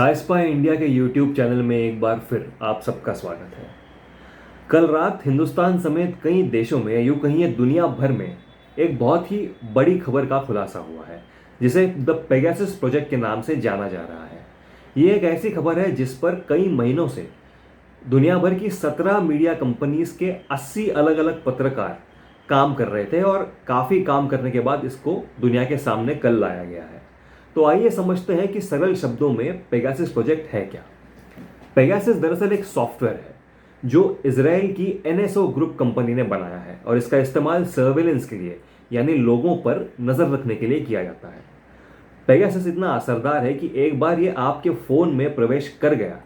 साइस्पाई India के YouTube channel में एक बार फिर आप सबका स्वागत है। कल रात हिंदुस्तान समेत कई देशों में, यूं कहिए दुनिया भर में, एक बहुत ही बड़ी खबर का खुलासा हुआ है जिसे द पेगासस प्रोजेक्ट के नाम से जाना जा रहा है। ये एक ऐसी खबर है जिस पर कई महीनों से दुनिया भर की 17 मीडिया कंपनीज के 80 अलग अलग पत्रकार काम कर रहे थे और काफ़ी काम करने के बाद इसको दुनिया के सामने कल लाया गया है। तो आइए समझते हैं कि सरल शब्दों में पेगासस प्रोजेक्ट है क्या। पेगासस दरअसल एक सॉफ्टवेयर है जो इजराइल की एनएसओ ग्रुप कंपनी ने बनाया है और इसका इस्तेमाल सर्वेलेंस के लिए, यानी लोगों पर नजर रखने के लिए किया जाता है। पेगासस इतना असरदार है कि एक बार ये आपके फोन में प्रवेश कर गया,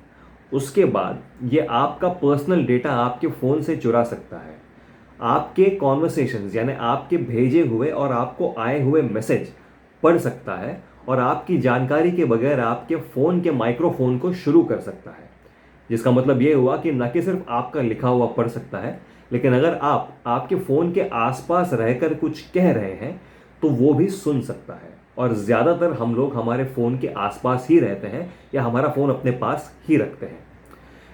उसके बाद ये आपका पर्सनल डेटा आपके फोन से चुरा सकता है, आपके कॉन्वर्सेशंस यानी आपके भेजे हुए और आपको आए हुए मैसेज पढ़ सकता है और आपकी जानकारी के बगैर आपके फ़ोन के माइक्रोफोन को शुरू कर सकता है। जिसका मतलब ये हुआ कि न कि सिर्फ आपका लिखा हुआ पढ़ सकता है, लेकिन अगर आप आपके फ़ोन के आसपास रहकर कुछ कह रहे हैं तो वो भी सुन सकता है। और ज़्यादातर हम लोग हमारे फ़ोन के आसपास ही रहते हैं या हमारा फ़ोन अपने पास ही रखते हैं।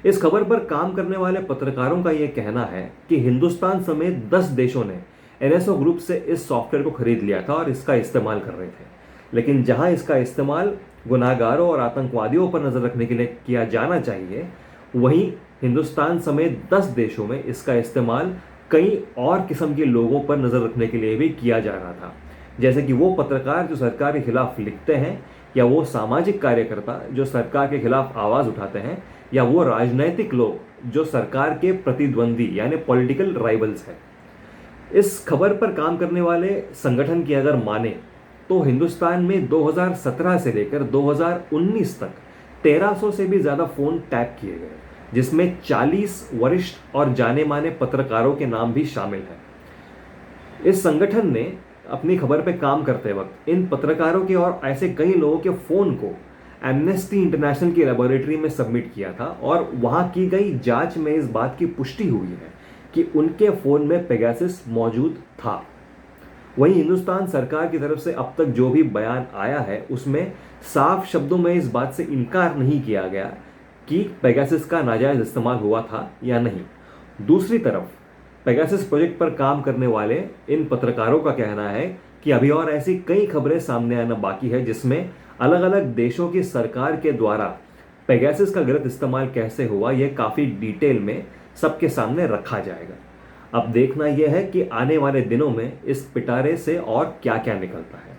इस खबर पर काम करने वाले पत्रकारों का ये कहना है कि हिंदुस्तान समेत 10 देशों ने एनएसओ ग्रुप से इस सॉफ्टवेयर को खरीद लिया था और इसका इस्तेमाल कर रहे थे। लेकिन जहां इसका इस्तेमाल गुनाहगारों और आतंकवादियों पर नजर रखने के लिए किया जाना चाहिए, वहीं हिंदुस्तान समेत 10 देशों में इसका इस्तेमाल कई और किस्म के लोगों पर नजर रखने के लिए भी किया जा रहा था। जैसे कि वो पत्रकार जो सरकार के खिलाफ लिखते हैं, या वो सामाजिक कार्यकर्ता जो सरकार के खिलाफ आवाज उठाते हैं, या वो राजनैतिक लोग जो सरकार के प्रतिद्वंदी यानी पॉलिटिकल राइवल्स हैं। इस खबर पर काम करने वाले संगठन की अगर माने तो हिंदुस्तान में 2017 से लेकर 2019 तक 1300 से भी ज़्यादा फ़ोन टैप किए गए, जिसमें 40 वरिष्ठ और जाने माने पत्रकारों के नाम भी शामिल हैं। इस संगठन ने अपनी खबर पर काम करते वक्त इन पत्रकारों के और ऐसे कई लोगों के फ़ोन को एमनेस्टी इंटरनेशनल की लेबोरेटरी में सबमिट किया था और वहाँ की गई जांच में इस बात की पुष्टि हुई है कि उनके फ़ोन में पेगासस मौजूद था। वहीं हिंदुस्तान सरकार की तरफ से अब तक जो भी बयान आया है उसमें साफ शब्दों में इस बात से इनकार नहीं किया गया कि पेगासस का नाजायज इस्तेमाल हुआ था या नहीं। दूसरी तरफ पेगासस प्रोजेक्ट पर काम करने वाले इन पत्रकारों का कहना है कि अभी और ऐसी कई खबरें सामने आना बाकी है जिसमें अलग अलग देशों की सरकार के द्वारा पेगासस का गलत इस्तेमाल कैसे हुआ, यह काफ़ी डिटेल में सबके सामने रखा जाएगा। अब देखना यह है कि आने वाले दिनों में इस पिटारे से और क्या क्या निकलता है।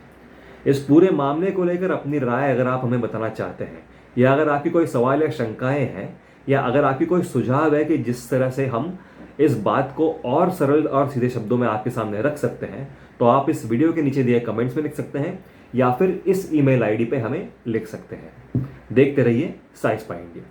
इस पूरे मामले को लेकर अपनी राय अगर आप हमें बताना चाहते हैं, या अगर आपकी कोई सवाल या शंकाएं हैं, या अगर आपकी कोई सुझाव है कि जिस तरह से हम इस बात को और सरल और सीधे शब्दों में आपके सामने रख सकते हैं, तो आप इस वीडियो के नीचे दिए कमेंट्स में लिख सकते हैं या फिर इस ईमेल आईडी पे हमें लिख सकते हैं। देखते रहिए साइंस पाई इंडिया।